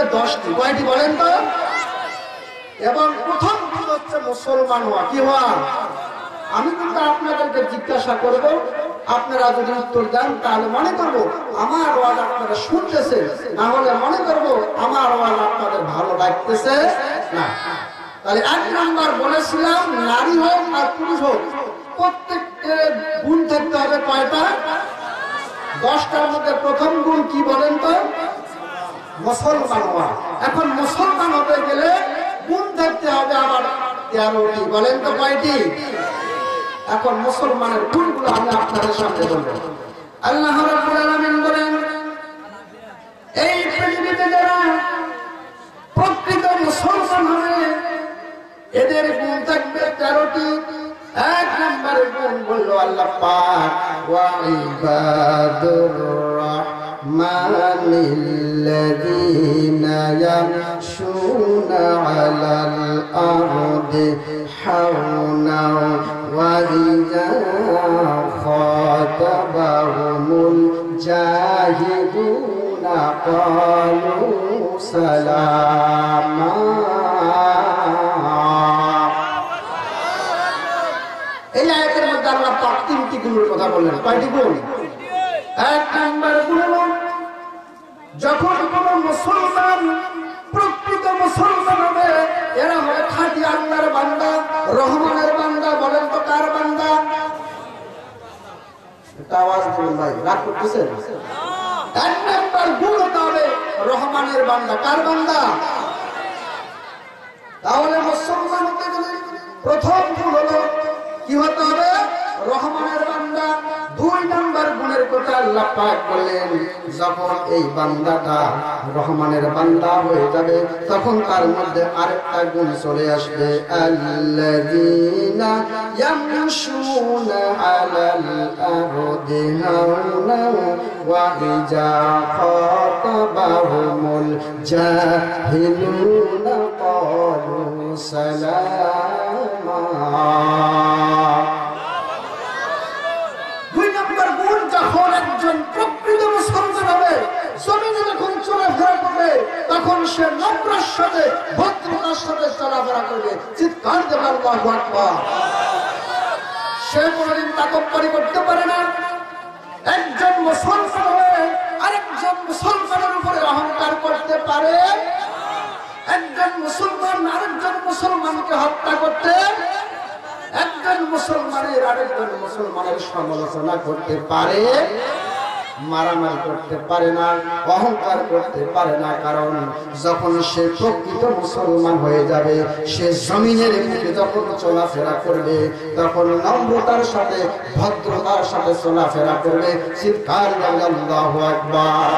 হবে 10টি। কয়টি বলেন তো? এবং প্রথম গুণ হচ্ছে মুসলমান হওয়া। কি হওয়া? আমি কিন্তু আপনাদেরকে জিজ্ঞাসা করব, আপনারা যদি উত্তর দেন তাহলে মনে করব আমার ওয়াজ আপনারা শুনতেছেন, না হলে মনে করব আমার ওয়াজ আপনাদের ভালো লাগতেছে না। তাহলে 1 নাম্বার বলেছিলাম, নারী হোক আর পুরুষ হোক প্রত্যেকের গুণ থাকতে হবে কয়টা? 10টার মধ্যে প্রথম গুণ কি বলেন তো? মুসলমান হওয়া। এখন মুসলমান হতে গেলে গুণ থাকতে হবে আবার 13টি। বলেন তো কয়টি? এখন মুসলমানের গুণগুলো আমি আপনাদের সামনে বলবো। আল্লাহ রাব্বুল আলামিন বলেন, এই পৃথিবীতে যারা প্রকৃত মুসলমান হবে এদের গুণ থাকবে 13টি। 1 নম্বর গুণ বললো আল্লাহ পাক, ওয়া ইবাদুর রাহমানিল্লাযীনা ইয়ামশুনা আলাল আরদি হাওনা ওয়া ইযা খাতাবাহুমুল জাহিলুনা ক্বালু সালামা। এই আয়াতের মধ্যে আল্লাহ পাক 3টি গুণের কথা বললেন। কয়টি গুণ? 1 নম্বর গুণ, যখন কোন মুসলমান প্রকৃত মুসলমান হবে এরা হবে খাঁটি আল্লাহর বান্দা, রহমানের বান্দা। বলেন তো কার বান্দা? একটা আওয়াজ দিবেন ভাই, রাগ করতেছেন? 1 নম্বর গুণ হতে হবে রহমানের বান্দা। কার বান্দা? তাহলে মুসলমান হতে গেলে প্রথম গুণ হলো কি হতে হবে? রহমানের বান্দা। 2 নম্বর গুণের কথা আল্লাহ পাক বললেন, যখন এই বান্দাটা রহমানের বান্দা হয়ে যাবে তখন তার মধ্যে আরেকটা গুণ চলে আসবে, আল্লাযীনা ইয়ামশুনা আলাল আরদি হাওনা ওয়া ইযা খাতাবাহুমুল জাহিলুনা ক্বালু সালামা। 2 নম্বর গুণ, যখন একজন প্রকৃত মুসলমান হবে জমিনে যখন চলাফেরা করবে তখন সে নম্রের সাথে ভদ্রতার সাথে চলাফেরা করবে। চিৎকার দেবে আল্লাহু আকবার। সে কোনদিন তাকব্বুরি করতে পারে না। একজন মুসলমান হয়ে আরেকজন মুসলমানের উপরে অহংকার করতে পারে। একজন মুসলমান আরেকজন মুসলমানকে হত্যা করতে, একজন মুসলমানের আরেকজন মুসলমানের সমালোচনা করতে পারে, মারামারি করতে পারে না, অহংকার করতে পারে না। কারণ যখন সে প্রকৃত মুসলমান হয়ে যাবে সে জমিনের বুকে যখন চলাফেরা করবে তখন নম্রতার সাথে ভদ্রতার সাথে চলাফেরা করবে। চিৎকার দিয়ে আল্লাহু আকবার।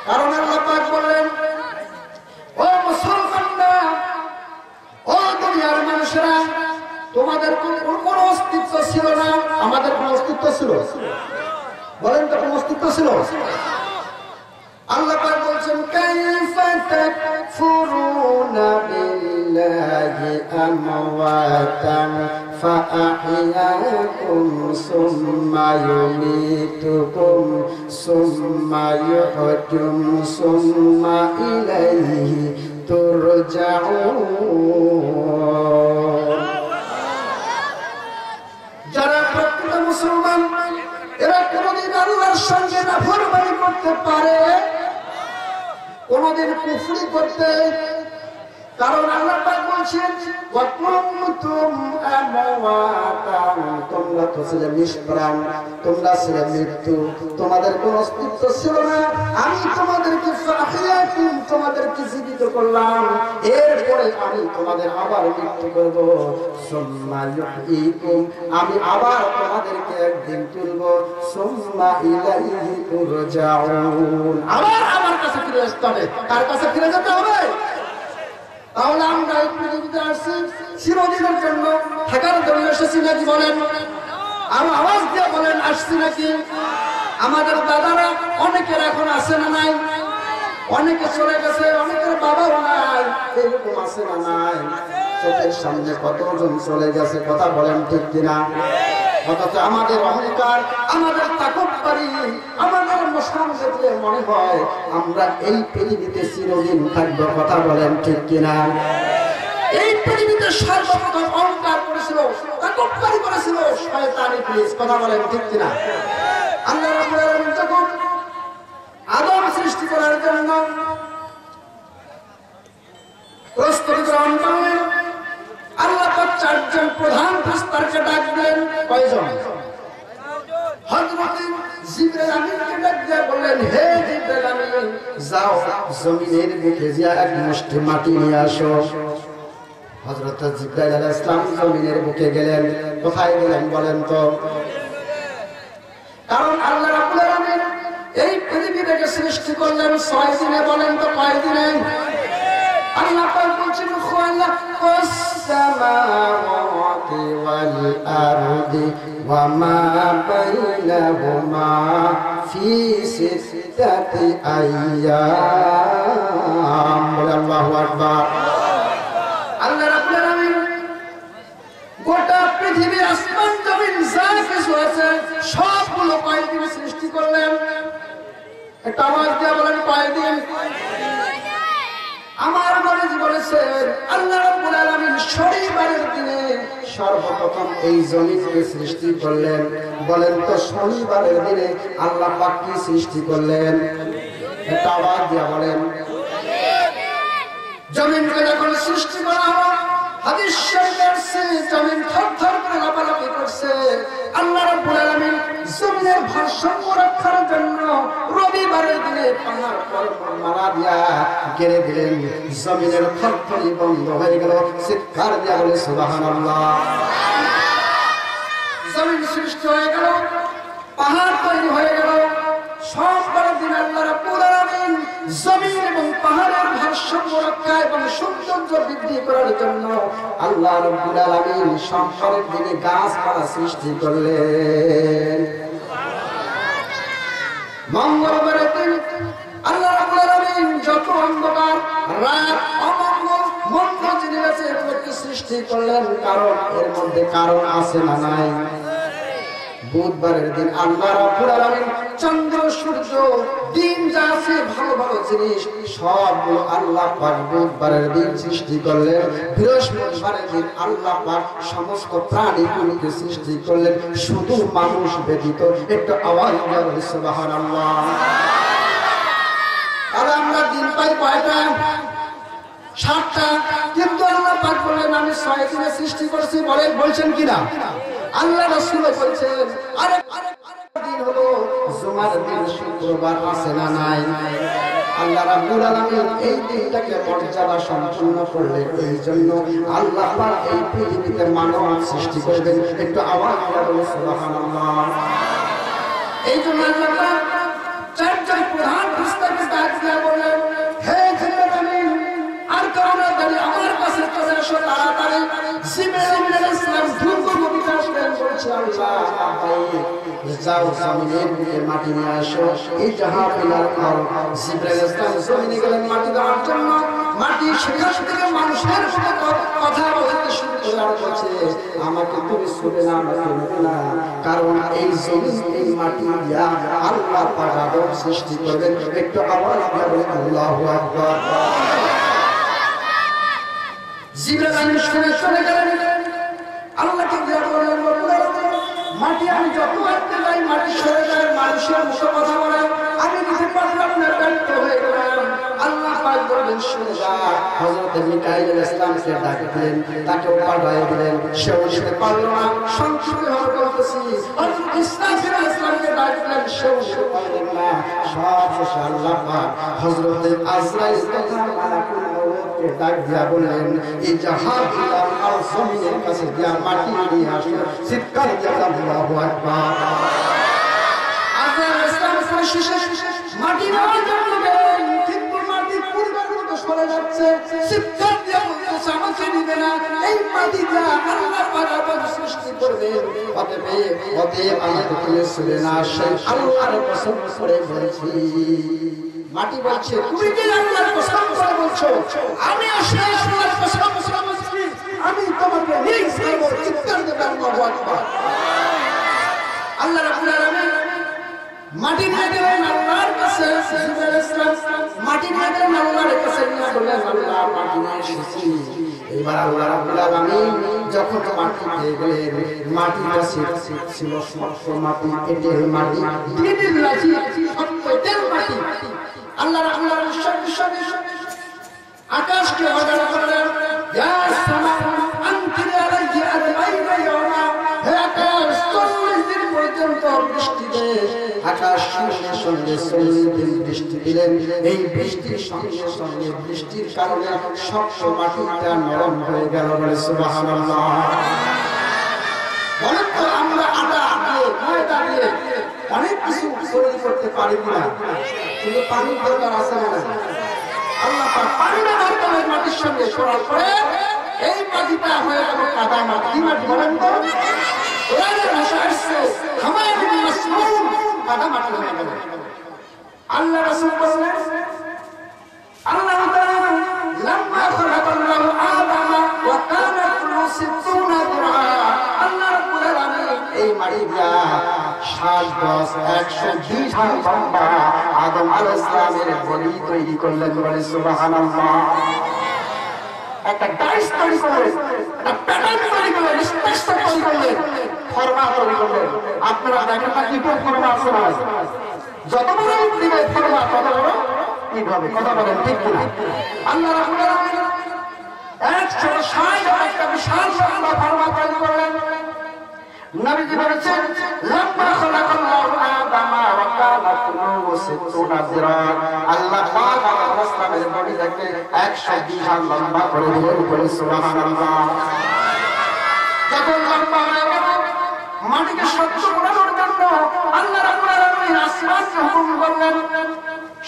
কারণ আল্লাহ পাক বললেন, ও মুসলমানরা, ও দুনিয়ার মানুষেরা, তোমাদের কোনো অস্তিত্ব ছিল না, আমাদের কোনো অস্তিত্ব ছিল? বলেন তো কোনো অস্তিত্ব ছিল? আল্লাহ পাক বলছেন, কাইফা তাকফুরুনা বিল্লাহি আমওয়াতান ফাআহইয়াকুম সুম্মা ইউমীতুকুম সুম্মা ইউহয়িকুম সুম্মা ইলাইহি তুরজাউন। যারা প্রকৃত মুসলমান এরা কোনদিন আল্লাহর সঙ্গে নাফরমানি করতে পারে, কোনদিন কুফরি করতে। কারণ আল্লাহ পাক বলছেন, ওয়া কুনতুম আমওয়াতান, তোমরা তো ছিলে নিষ্প্রাণ, তোমরা ছিলে মৃত্যু, তোমাদের কোনো অস্তিত্ব ছিল না। আমি তোমাদেরকে ফাহিয়াকুম, তোমাদেরকে জীবিত করলাম, এরপরে আমি তোমাদের আবার মৃত্যু করব। সুম্মা ইউহয়িকুম, আমি আবার তোমাদেরকে একদিন তুলব। সুম্মা ইলাইহি তুরজাউন, আবার আমার কাছে ফিরে আসতে হবে। কার কাছে ফিরে যেতে হবে? তাহলে আমরা এই পৃথিবীতে আসছি চিরদিনের জন্য, থাকার জন্য এসেছি নাকি? বলেন, আরো আওয়াজ দিয়ে বলেন, আসছি নাকি? আমাদের দাদারা অনেকের এখন আছে না নাই? অনেকে চলে গেছে, অনেকের বাবাও নাই, এরকম আছে না নাই? চোখের সামনে কতজন চলে গেছে, কথা বলেন ঠিক কিনা? অথচ আমাদের অহংকার, আমাদের তাকব্বুরি, আমাদের মশান দেখলে মনে হয় আমরা এই পৃথিবীতে চিরদিন থাকবো। কথা বলেন ঠিক কিনা? এই পৃথিবীতে সর্বপ্রথম অহংকার করেছিল, তাকব্বুরি করেছিল শয়তান ইবলিস। কথা বলেন ঠিক কিনা? আল্লাহ রাব্বুল আলামিন যখন আদম সৃষ্টি করার জন্য প্রস্তুতি গ্রহণ করলেন, আল্লাহ পাক চারজন প্রধান ফেরেশতাকে ডাক দিলেন। কয়জন? হযরত জিবরাইল আমিনকে ডাক দিয়ে বললেন, হে জিবরাইল আমিন, যাও জমিনের বুকে যা এক মুষ্টি মাটি নিয়ে আসো। হযরত জিবরাইল আলাইহিস সালাম জমিনের বুকে গেলেন। কোথায় গেলেন বলেন তো? কারণ আল্লাহ রাব্বুল আলামিন এই পৃথিবীটাকে সৃষ্টি করলেন 6 দিনে। বলেন তো কয় দিনে? আল্লাহ পাক বলেন, খালাকাস সামাওয়াতি ওয়াল আরদি ওয়া মা বাইনাহুমা ফি সিত্তাতি আইয়াম। আল্লাহু আকবার। আল্লাহ রাব্বুল আলামিন গোটা পৃথিবী, আসমান জমিন যা কিছু আছে সবগুলো কয়দিনে সৃষ্টি করলেন? একটা আওয়াজ দিয়ে বলেন কয়দিন? আমার নবীজি বলেছেন আল্লাহ রাব্বুল আলামিন শনিবারের দিনে সর্বপ্রথম এই জমিনকে সৃষ্টি করলেন। বলেন তো শনিবারের দিনে আল্লাহ পাক কি সৃষ্টি করলেন? একটা আওয়াজ দিয়ে বলেন। জমিনকে যখন সৃষ্টি করা হলো, হাদিস শরীফে আছে জমিন থরথর করে লাফালাফি করছে। আল্লাহ রাব্বুল আলামিন জমিনের ভারসাম্য রক্ষার জন্য রবিবারের দিনে পাহাড় পর্বত মারা দিয়া ঘিরে দিলেন। জমিনের থরথরি বন্ধ হয়ে গেল। চিৎকার দিয়া বলে সুবহানাল্লাহ। জমিন সৃষ্টি হয়ে গেল, পাহাড় তৈরি হয়ে গেল। সববার দিন আল্লাহ রাব্বুল আলামিন জমিন এবং পাহাড়ের ভারসাম্য রক্ষা এবং সৌন্দর্য বৃদ্ধি করার জন্য আল্লাহ রাব্বুল আলামিন সকালের দিনে গাছপালা সৃষ্টি করলেন। মঙ্গলবারের দিন আল্লাহ রাব্বুল আলামিন যত অন্ধকার রাত অমঙ্গল মন্দ জিনিস আছে এগুলোকে সৃষ্টি করলেন। কারণ এর মধ্যে কারণ আছে না নাই? বুধবারের দিন আল্লাহ রাব্বুল আলামিন চন্দ্র সূর্য দিন যা আছে ভালো ভালো জিনিস সবগুলো আল্লাহ পাক বুধবারের দিন সৃষ্টি করলেন। বৃহস্পতিবারের দিন আল্লাহ পাক সমস্ত প্রাণীগুলোকে সৃষ্টি করলেন, শুধু মানুষ ব্যতীত। একটু আওয়াজ দিয়ে বলি সুবহানাল্লাহ। আর আমরা দিন পাই কয়টা? 7টা। কিন্তু আল্লাহ পাক বলেন আমি 6 দিনে সৃষ্টি করেছি। বলছেন কিনা? আল্লাহ রাসূল বলেছেন আরেক দিন হলো জুমার দিন, শুক্রবার আছে না নাই? আল্লাহ রাব্বুল আলামিন এই দিনটাকে মর্যাদা সম্পূর্ণ করলেন। এই জন্য আল্লাহ পাক এই পৃথিবীতে মানব সৃষ্টি করবেন। একটু আওয়াজ দিয়ে বলুন সুবহানাল্লাহ। এই জন্য আল্লাহ পাক চারজন প্রধান ফেরেশতাকে ডাক দিয়ে বললেন, হে জিবরাইল আমিন, আর কারণ দাঁড়িয়ে আমার কাছে চলে এসো তাড়াতাড়ি। জিবরাইল আলাইহিস সালাম দ্রুত গতিতে আসলেন। বলছে আল্লাহ যাও জমিনের বুকে মাটি নিয়ে আসো। এই জাহাজ মিলার পর জিবরাইল আলাইহিস সালাম জমিনে গেলেন মাটি দেওয়ার জন্য। মাটি সেখান থেকে মানুষের মতো কথা বলতে শুরু করে আর বলছে, আমাকে তুমি ছুঁবে না, আমাকে নেবে না। কারণ এই জমিন এই মাটি দিয়া আল্লাহ পাক আদম সৃষ্টি করবেন। একটু আওয়াজ দিয়ে বলেন আল্লাহু আকবার। জিবরাইল আমিন শুনে চলে গেলেন। আল্লাহকে দিয়া বললেন, মাটি আমি যত আনতে যাই মাটি সরে যায়, মানুষের মুখে কথা বলে, আমি নিতে পারলাম না, ব্যর্থ হয়ে গেলাম। আল্লাহ পাক বললেন শুনে যা। হযরত মিকাঈল আলাইহিস সালামকে ডাক দিলেন, তাকে পাঠায় দিলেন। সেও নিতে পারল না। সংক্ষিপ্তভাবে বলতেছি, হযরত ইসরাফিল আলাইহিস সালামকে ডাক দিলেন, সেও নিতে পারলেন না। সবশেষে আল্লাহ পাক হযরত আজরাইল তথা মালাকুল মউতকে ডাক দিয়া বললেন, এই জাহাজ আর জমিনের কাছে দিয়া মাটি নিয়ে আসো। চিৎকার দিয়ে আল্লাহু আকবার। আজরাইল ইসলাম শেষে মাটি নেওয়ার জন্য গেলেন, কিন্তু মাটি পূর্বের মতো সরে যাচ্ছে। চিৎকার দিয়ে বলতেছে আমাকে নিবে না। এই মাটি যা আল্লাহ পাক আবার সৃষ্টি করবেন। অতএব আমাকে তুলে ছুঁড়ে না আসে। আল্লাহর কসম করে বলছি। মাটি বলছে তুমি কি আল্লাহর কসম করে বলছো? আমি আসলে আল্লাহর কসম করে বলছি, আমি তোমাকে নিজ করব। চিৎকার দিয়ে আল্লাহু আকবার। আল্লাহ রাব্বুল আলামিন মাটি নিয়ে গেলেন। আল্লাহ কাছে জিবরাইল ইসলাম মাটি নিয়ে গেলেন আল্লাহর কাছে নিয়ে বললেন আল্লাহ মাটি নিয়ে এসেছি এবার আল্লাহ রাব্বুল আলামিন যখন মাটি পেয়ে গেলেন মাটিটা ছিল শক্ত মাটি এঁটেল মাটি দিদির লাঠি শক্ত এঁটেল মাটি আল্লাহ আকাশকে অর্ডার করলেন ইয়া সামা আনকির আলাইহি আরবাইনা ইয়াওমা হে আকাশ 40 দিন পর্যন্ত বৃষ্টি দে আকাশ সঙ্গে সঙ্গে 40 দিন বৃষ্টি দিলেন এই বৃষ্টির সঙ্গে সঙ্গে বৃষ্টির কারণে শক্ত মাটিটা নরম হয়ে গেল বলে সুবহানাল্লাহ বলেন তো আমরা আটা দিয়ে ময়দা দিয়ে অনেক কিছু তৈরি করতে পারি কিনা কিন্তু পানির দরকার আছে না আল্লাহ পাক পানি ব্যবহার করে মাটির সঙ্গে করার পরে এই মাটিটা হয়ে গেল কাদা মাটি কি মাটি বলেন তো কোরআনের ভাষা আসছে হামায়ুন মাসনুন কাদা মাটি হয়ে গেল আল্লাহ রাসূল বলেন আল্লাহ তাআলা লাম্মা খালাকাল্লাহু আদামা ওয়া কানাত সিত্তুনা দিরআ আল্লাহ রাব্বুল আলামিন এই মাটিটা 60 গজ 120 হাত লম্বা আদম আলাইহিস সালামের বডি তৈরি করলেন বলে সুবহানাল্লাহ একটা ডাইস তৈরি করলেন একটা প্যাটার্ন তৈরি করলেন স্ট্রাকচার তৈরি করলেন ফর্মা তৈরি করলেন আপনারা দেখেন না কি ফর্মা আছে না যত বড় দিবে ফর্মা তত বড় কি হবে কথা বলেন ঠিক কি আল্লাহ রাব্বুল আলামিন 160 একটা বিশাল লম্বা ফর্মা তৈরি করলেন নবীজি বলেছেন লাম্মা খালাকাল্লাহু আদামা ওয়া কানাত নুহু সিত্তুনা যিরা আল্লাহ পাক আলাইহিস সালামের বডিটাকে 120 হাত লম্বা করে দিলেন বলে সুবহানাল্লাহ যখন লম্বা হয়ে গেল মাটিকে শক্ত করার জন্য আল্লাহ রাব্বুল আলামিন আসমানকে হুকুম করলেন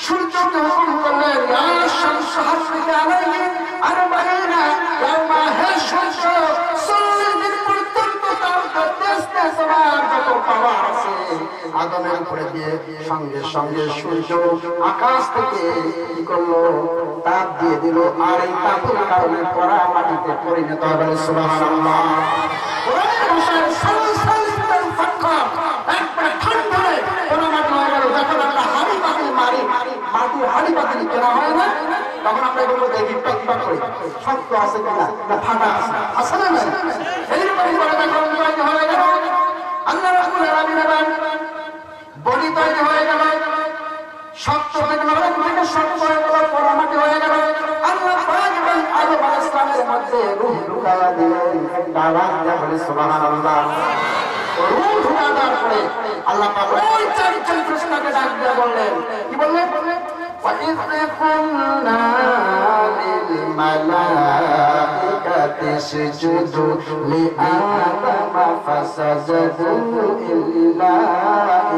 সূর্যকে হুকুম করলেন ইয়া শামসু হাসবিকা আলাইহি আরবাইনা ইয়াওমা হে সূর্য 40 দিন পর্যন্ত তার তেজতে সবার যত পাওয়ার আছে আদমের উপরে দিয়ে সঙ্গে সঙ্গে সূর্য আকাশ থেকে কি করলো তাপ দিয়ে দিল আর এই তাপের কারণে পড়া মাটিতে পরিণত হবে সুবহানাল্লাহ কোরআনের ভাষায় সালসাল ফাক্কা একবার ঠান্ডা হয়ে পড়া মাটি হয়ে গেল যখন আমরা হাড়ি পাতিল মারি মাটির হাড়ি পাতিল কেনা হয় না তখন আমরা এগুলো দেখি টকটক করে শক্ত আছে কিনা না ফাটা আছে আছে না না এইরকম করে যখন তৈরি হয়ে গেল আল্লাহ রাব্বুল আলামিন বডি তৈরি হয়ে গেল শক্ত থেকে নরম থেকে শক্ত হয়ে গেল পড়া মাটি হয়ে গেল আল্লাহ পাক এবং আদম আলাইহিস সালামের মধ্যে রূহ ঢুকায়া দিলেন আওয়াজ দিয়ে বলে সুবহানাল্লাহ রূহ ঢুকা দেওয়ার পরে আল্লাহ পাক ওই চারজন ফেরেশতাকে ডাক দিয়ে বললেন কি বললেন وَإِذْ قُلْنَا لِلْمَلَائِكَةِ اسْجُدُوا لِآدَمَ فَسَجَدُوا إِلَّا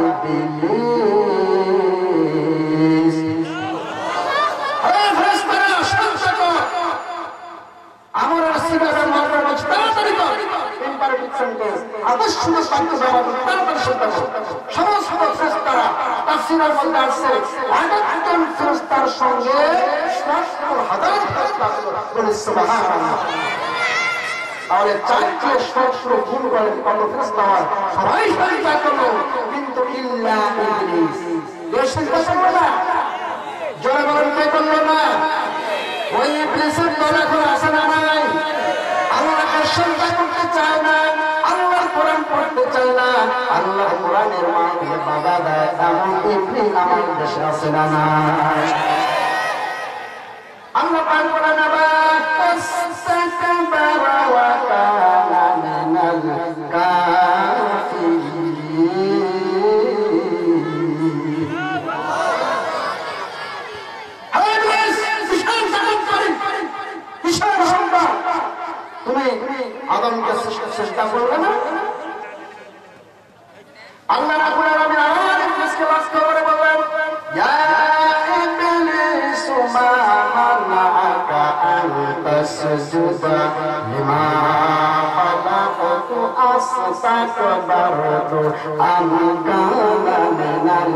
إِبْلِيسَ আমার রাসূলের মাধ্যমে তাড়াতাড়ি কর ইম্পারেটিভ সেন্টেন্স আবশ্যক বাক্য ব্যবহার করে তাড়াতাড়ি শুনতে হবে সমস্ত ফেরেশতারা তাফসীরের মধ্যে আছে একজন ফেরেশতার সঙ্গে 70,000 ফেরেশতা বলে সুবহানাল্লাহ তাহলে 470 গুণ করে কত ফেরেশতা হয় সবাই সাজদা করলো কিন্তু ইল্লা ইবলিস বেশ সাজদা করলো না জোরে বলেন কে করলো না ওই ইবলিসের দলে করে আসে না নাই আল্লাহকে সাজদা করতে চায় না আল্লাহর কোরআন পড়তে চায় না আল্লাহর কোরআনের মাধ্যমে বাধা দেয় এমন ইবলিস আমাদের দেশে আছে না নাই আল্লাহ পাক বলেন আস্তাকবারা ওয়া কানা মিনাল তুমি আদমকে চেষ্টা করবে না আল্লাহ রাব্বুল আলামিন আর ইবলিসকে বাধ্য করে বললেন ইয়া ইবলিস মা মানাআকা আন তাসজুদা লিমা খালাকতু আস্তাকবারতু আম কানা মিনাল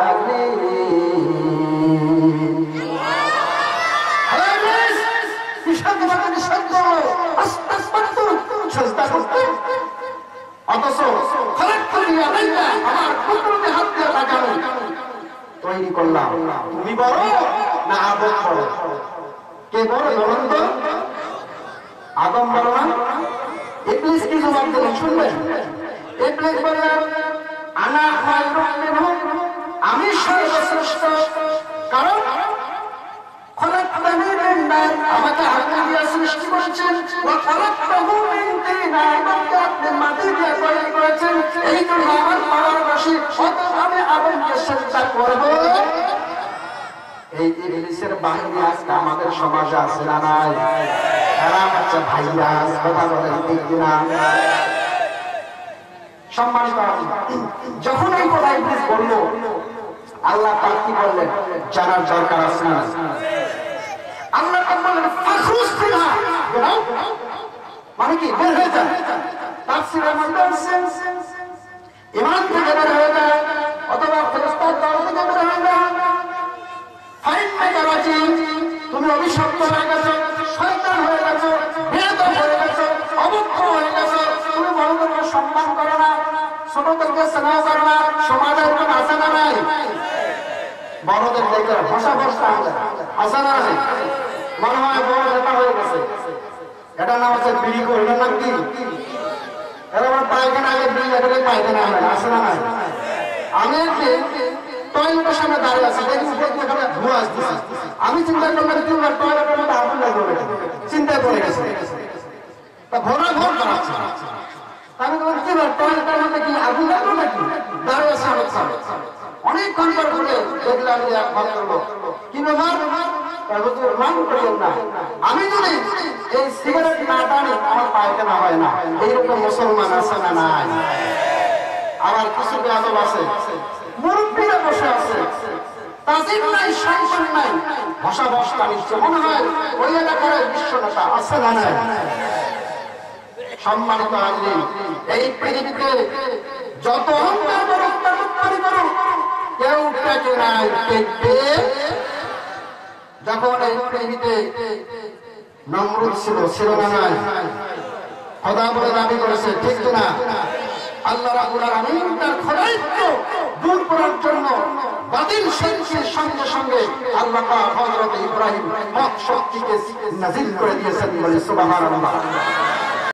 আলিমিন অথচ আমার কুদরতে হাত দিয়ে লাগানো তৈরি করলাম, তুমি বড় না আদম বড়? কে বড় বলুন তো? আদম বড় না? ইবলিস কি জবাব দিলেন শুনবেন? ইবলিস বললেন আনা খায়রুম মিনহু, আমি সর্বশ্রেষ্ঠ, কারণ খলাকতানি মিন নার, আমাকে আগুন দিয়ে সৃষ্টি করেছেন, ওয়া খলাকতাহু মিন তিন, আমাকে আপনি মাটি দিয়ে তৈরি করেছেন, এই জন্য আমার পাওয়ার বেশি, অতএব আমি আদমকে সিজদা করব। এই ইবলিসের বাহিনী আজকে আমাদের সমাজে আছে না নাই? এরা হচ্ছে ভাইয়া, কথা বলেন ঠিক কিনা? সম্মানিত, যখন এই কথা ইবলিস বলল, আল্লাহ পাক কি বললেন জানার দরকার আছে না? আল্লাহ পাক বললেন ফাখরুজ ফিহা, মানে কি বের হয়ে যান। তাফসীরের মধ্যে আছে ঈমান থেকে বের হয়ে যান, অথবা ফেরেশতার দল থেকে বের হয়ে যান। ফাইন্নাকা রাজিম, তুমি অভিশপ্ত হয়ে গেছো, শয়তান হয়ে গেছো, বেয়াদব হয়ে গেছো, অবক্ষ হয়ে গেছো, তুমি বড়দেরকে সম্মান করো না, ছোটদেরকে স্নেহ করো না, সমাজের কোনো আছে না নাই? বড়দের দেখে ভাষা ভাষা আছে না নাই? মনে হয় বড় নেতা হয়ে গেছে, এটার নাম হচ্ছে বিড়ি করে, এটার নাম কি? এবার পায়খানা আগে বিড়ি, এটা পায়খানা হয়, আছে না নাই? আমি একদিন টয়লেটের সামনে দাঁড়িয়ে আছি, দেখি এখানে ধোঁয়া আসতেছে, আমি চিন্তা করলাম তিনবার টয়লেটের মধ্যে আগুন লাগবে, চিন্তায় পড়ে গেছে, তা ঘোরা ঘোর করাচ্ছে। আমি বলছি কি টয়লেটের মধ্যে কি আগুন লাগলো নাকি? দাঁড়িয়ে আছে অনেকক্ষণ পর ঘুরে দেখলাম যে এক ভদ্রলোক, কি ব্যাপার? আমি যদি এই সিগারেট না টানি আমার পায়খানা হয় না, এইরকম মুসলমান আছে না নাই? আবার কিছু বেয়াদব আছে, মুরব্বীরা বসে আছে, তাজিম নাই, সম্মান নাই, ভাষা ভাষা নিচ্ছে, মনে হয় ওই এলাকার বিশ্ব নেতা, আছে না নাই? সম্মানিত আল্লাহ, এই পৃথিবীতে যত অহংকার করুক, কেউ টেকে নাই, টেকবে। যখন এই পৃথিবীতে নমরুদ ছিল না নাই? খোদা বলে দাবি করেছে, ঠিক কিনা? আল্লাহ রাব্বুল আলামিন তার খোদাইত্ব দূর করার জন্য বাতিল শক্তির সঙ্গে সঙ্গে আল্লাহ পাক হযরত ইব্রাহিম হক শক্তিকে নাযিল করে দিয়েছেন, বলে সুবহানাল্লাহ।